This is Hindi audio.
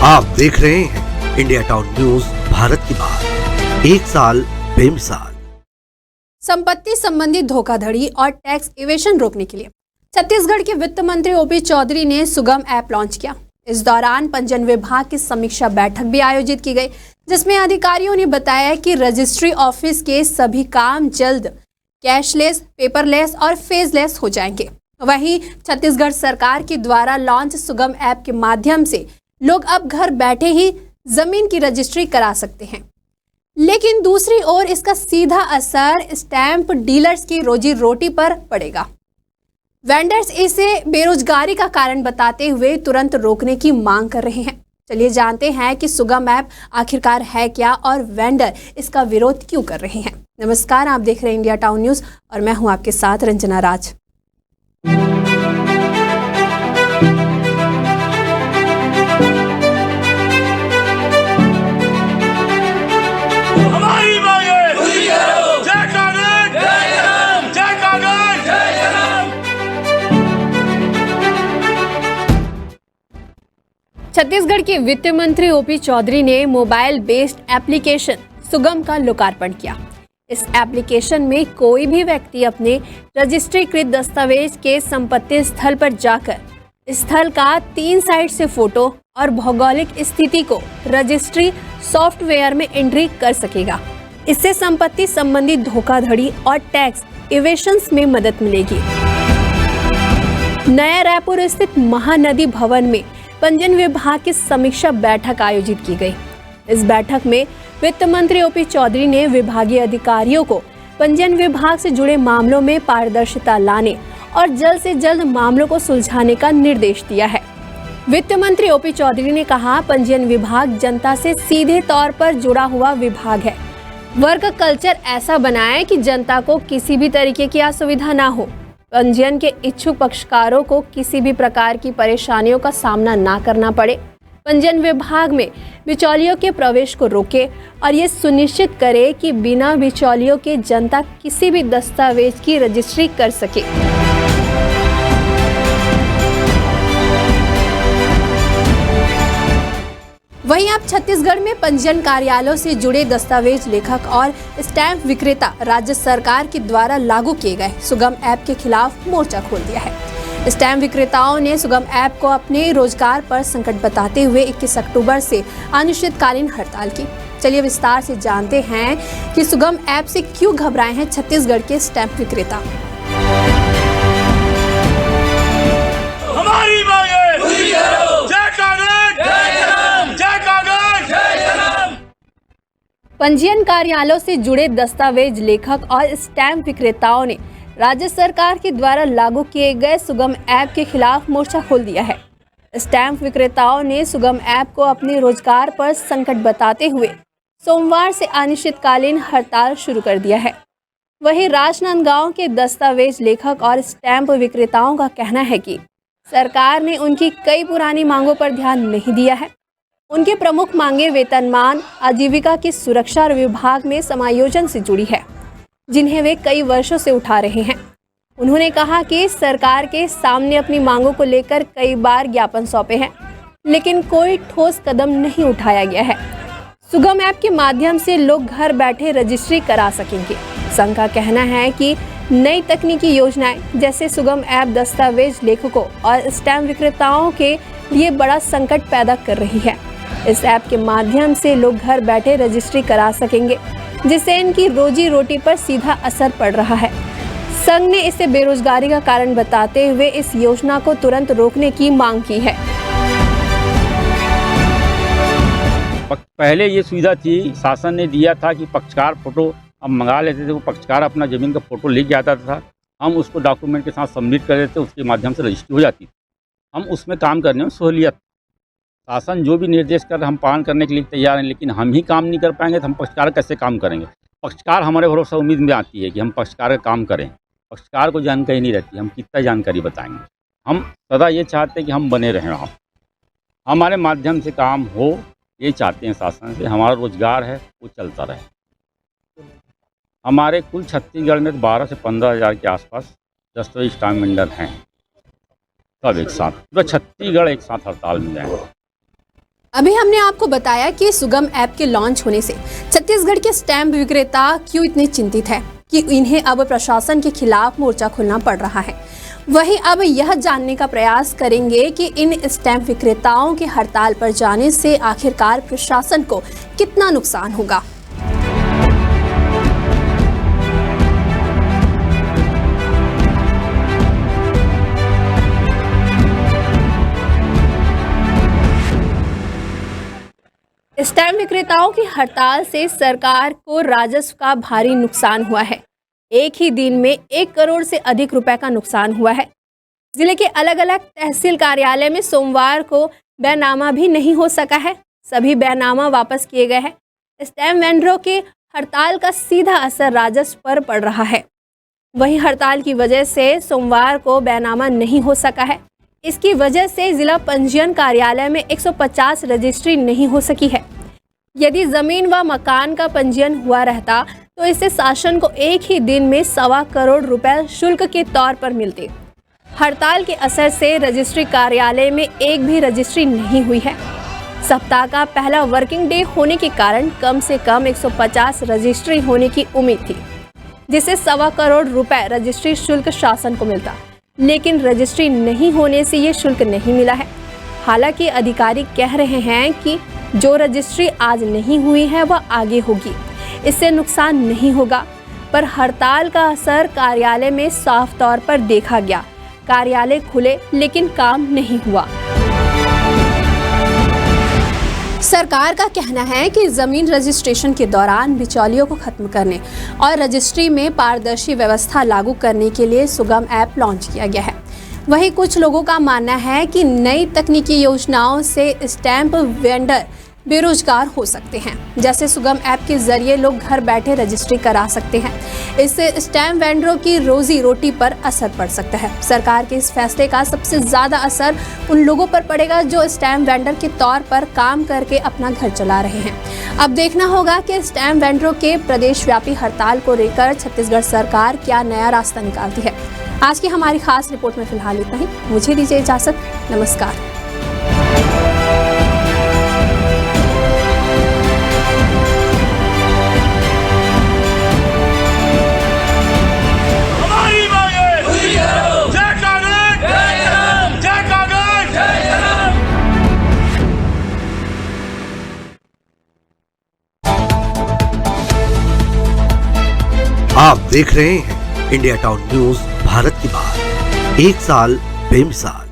आप देख रहे हैं इंडिया टाउन न्यूज भारत की बात, एक साल बेमिसाल। संपत्ति संबंधी धोखाधड़ी और टैक्स इवेशन रोकने के लिए छत्तीसगढ़ के वित्त मंत्री ओपी चौधरी ने सुगम ऐप लॉन्च किया। इस दौरान पंजीयन विभाग की समीक्षा बैठक भी आयोजित की गई, जिसमें अधिकारियों ने बताया कि रजिस्ट्री ऑफिस के सभी काम जल्द कैशलेस, पेपरलेस और फेजलेस हो जाएंगे। वहीं छत्तीसगढ़ सरकार के द्वारा लॉन्च सुगम ऐप के माध्यम से लोग अब घर बैठे ही जमीन की रजिस्ट्री करा सकते हैं, लेकिन दूसरी ओर इसका सीधा असर स्टैंप डीलर्स की रोजी रोटी पर पड़ेगा। वेंडर्स इसे बेरोजगारी का कारण बताते हुए तुरंत रोकने की मांग कर रहे हैं। चलिए जानते हैं कि सुगम ऐप आखिरकार है क्या और वेंडर इसका विरोध क्यों कर रहे हैं। नमस्कार, आप देख रहे हैं इंडिया टाउन न्यूज और मैं हूं आपके साथ रंजना राज। छत्तीसगढ़ के वित्त मंत्री ओपी चौधरी ने मोबाइल बेस्ड एप्लीकेशन सुगम का लोकार्पण किया। इस एप्लीकेशन में कोई भी व्यक्ति अपने रजिस्ट्रीकृत दस्तावेज के संपत्ति स्थल पर जाकर स्थल का 3 साइड से फोटो और भौगोलिक स्थिति को रजिस्ट्री सॉफ्टवेयर में एंट्री कर सकेगा। इससे संपत्ति संबंधी धोखाधड़ी और टैक्स इवेशंस में मदद मिलेगी। नया रायपुर स्थित महानदी भवन में पंजीयन विभाग की समीक्षा बैठक आयोजित की गई। इस बैठक में वित्त मंत्री ओपी चौधरी ने विभागीय अधिकारियों को पंजीयन विभाग से जुड़े मामलों में पारदर्शिता लाने और जल्द से जल्द मामलों को सुलझाने का निर्देश दिया है। वित्त मंत्री ओपी चौधरी ने कहा, पंजीयन विभाग जनता से सीधे तौर पर जुड़ा हुआ विभाग है। वर्क कल्चर ऐसा बनाए कि जनता को किसी भी तरीके की असुविधा ना हो। पंजीयन के इच्छुक पक्षकारों को किसी भी प्रकार की परेशानियों का सामना ना करना पड़े। पंजीयन विभाग में बिचौलियों के प्रवेश को रोके और ये सुनिश्चित करे कि बिना बिचौलियों के जनता किसी भी दस्तावेज की रजिस्ट्री कर सके। वहीं अब छत्तीसगढ़ में पंजीयन कार्यालयों से जुड़े दस्तावेज लेखक और स्टैंप विक्रेता राज्य सरकार के द्वारा लागू किए गए सुगम ऐप के खिलाफ मोर्चा खोल दिया है। स्टैंप विक्रेताओं ने सुगम ऐप को अपने रोजगार पर संकट बताते हुए 21 अक्टूबर से अनिश्चितकालीन हड़ताल की। चलिए विस्तार से जानते हैं कि सुगम ऐप से क्यों घबराए हैं छत्तीसगढ़ के स्टैंप विक्रेता। हमारी मांगे पूरी करो। जय कांग्रेस, जय जवान, जय कांग्रेस, जय जवान। पंजीयन कार्यालयों से जुड़े दस्तावेज लेखक और स्टैंप विक्रेताओं ने राज्य सरकार के द्वारा लागू किए गए सुगम ऐप के खिलाफ मोर्चा खोल दिया है। स्टैंप विक्रेताओं ने सुगम ऐप को अपने रोजगार पर संकट बताते हुए सोमवार से अनिश्चितकालीन हड़ताल शुरू कर दिया है। वहीं राजनांदगांव के दस्तावेज लेखक और स्टैंप विक्रेताओं का कहना है कि सरकार ने उनकी कई पुरानी मांगों पर ध्यान नहीं दिया है। उनकी प्रमुख मांगे वेतनमान, आजीविका की सुरक्षा और विभाग में समायोजन से जुड़ी है, जिन्हें वे कई वर्षों से उठा रहे हैं। उन्होंने कहा कि सरकार के सामने अपनी मांगों को लेकर कई बार ज्ञापन सौंपे हैं, लेकिन कोई ठोस कदम नहीं उठाया गया है। सुगम ऐप के माध्यम से लोग घर बैठे रजिस्ट्री करा सकेंगे। संघ का कहना है कि नई तकनीकी योजनाएं जैसे सुगम ऐप दस्तावेज लेखकों और स्टैंप विक्रेताओं के लिए बड़ा संकट पैदा कर रही है। इस ऐप के माध्यम से लोग घर बैठे रजिस्ट्री करा सकेंगे, जिससे इनकी रोजी रोटी पर सीधा असर पड़ रहा है। संघ ने इसे बेरोजगारी का कारण बताते हुए इस योजना को तुरंत रोकने की मांग की है। पहले ये सुविधा थी, शासन ने दिया था कि पक्षकार फोटो हम मंगा लेते थे, वो पक्षकार अपना ज़मीन का फ़ोटो लेके आता था, हम उसको डॉक्यूमेंट के साथ सबमिट कर देते, उसके माध्यम से रजिस्ट्री हो जाती थी। हम उसमें काम करने में सहूलियत, शासन जो भी निर्देश कर हम पालन करने के लिए तैयार हैं, लेकिन हम ही काम नहीं कर पाएंगे तो हम पक्षकार कैसे काम करेंगे। पक्षकार हमारे भरोसा उम्मीद में आती है कि हम पक्षकार का काम करें, पक्षकार को जानकारी नहीं रहती, हम कितना जानकारी बताएंगे। हम सदा ये चाहते हैं कि हम बने रहें, हम हमारे माध्यम से काम हो, ये चाहते हैं शासन से। हमारा रोजगार है वो चलता रहे। हमारे कुल छत्तीसगढ़ में 12 से 15 हज़ार के आसपास दस्तावेज स्टाम्प वेंडर हैं। सब एक साथ पूरा छत्तीसगढ़ एक साथ हड़ताल में जाएंगे। अभी हमने आपको बताया कि सुगम ऐप के लॉन्च होने से छत्तीसगढ़ के स्टैम्प विक्रेता क्यों इतने चिंतित है कि इन्हें अब प्रशासन के खिलाफ मोर्चा खोलना पड़ रहा है। वहीं अब यह जानने का प्रयास करेंगे कि इन स्टैम्प विक्रेताओं के हड़ताल पर जाने से आखिरकार प्रशासन को कितना नुकसान होगा। स्टैम्प विक्रेताओं की हड़ताल से सरकार को राजस्व का भारी नुकसान हुआ है। एक ही दिन में 1 करोड़ से अधिक रुपए का नुकसान हुआ है। जिले के अलग अलग तहसील कार्यालय में सोमवार को बैनामा भी नहीं हो सका है। सभी बैनामा वापस किए गए हैं। स्टैम्प वेंडरों के हड़ताल का सीधा असर राजस्व पर पड़ रहा है। वहीं हड़ताल की वजह से सोमवार को बैनामा नहीं हो सका है। इसकी वजह से जिला पंजीयन कार्यालय में 150 रजिस्ट्री नहीं हो सकी है। यदि जमीन व मकान का पंजीयन हुआ रहता तो इससे शासन को एक ही दिन में 1.25 करोड़ रुपए शुल्क के तौर पर मिलते। हड़ताल के असर से रजिस्ट्री कार्यालय में एक भी रजिस्ट्री नहीं हुई है। सप्ताह का पहला वर्किंग डे होने के कारण कम से कम 150 रजिस्ट्री होने की उम्मीद थी, जिससे 1.25 करोड़ रुपए रजिस्ट्री शुल्क शासन को मिलता, लेकिन रजिस्ट्री नहीं होने से ये शुल्क नहीं मिला है। हालांकि अधिकारी कह रहे हैं कि जो रजिस्ट्री आज नहीं हुई है वह आगे होगी, इससे नुकसान नहीं होगा। पर हड़ताल का असर कार्यालय में साफ तौर पर देखा गया। कार्यालय खुले लेकिन काम नहीं हुआ। सरकार का कहना है कि जमीन रजिस्ट्रेशन के दौरान बिचौलियों को खत्म करने और रजिस्ट्री में पारदर्शी व्यवस्था लागू करने के लिए सुगम ऐप लॉन्च किया गया है। वहीं कुछ लोगों का मानना है कि नई तकनीकी योजनाओं से स्टैंप वेंडर बेरोजगार हो सकते हैं। जैसे सुगम ऐप के जरिए लोग घर बैठे रजिस्ट्री करा सकते हैं। इससे स्टैम्प वेंडरों की रोजी रोटी पर असर पड़ सकता है। सरकार के इस फैसले का सबसे ज़्यादा असर उन लोगों पर पड़ेगा जो स्टैम्प वेंडर के तौर पर काम करके अपना घर चला रहे हैं। अब देखना होगा कि स्टैम्प वेंडरों के प्रदेशव्यापी हड़ताल को लेकर छत्तीसगढ़ सरकार क्या नया रास्ता निकालती है। आज की हमारी खास रिपोर्ट में फिलहाल इतना ही। मुझे दीजिए इजाजत। नमस्कार। आप देख रहे हैं इंडिया टाउन न्यूज भारत की बात। 1 साल बेमिसाल।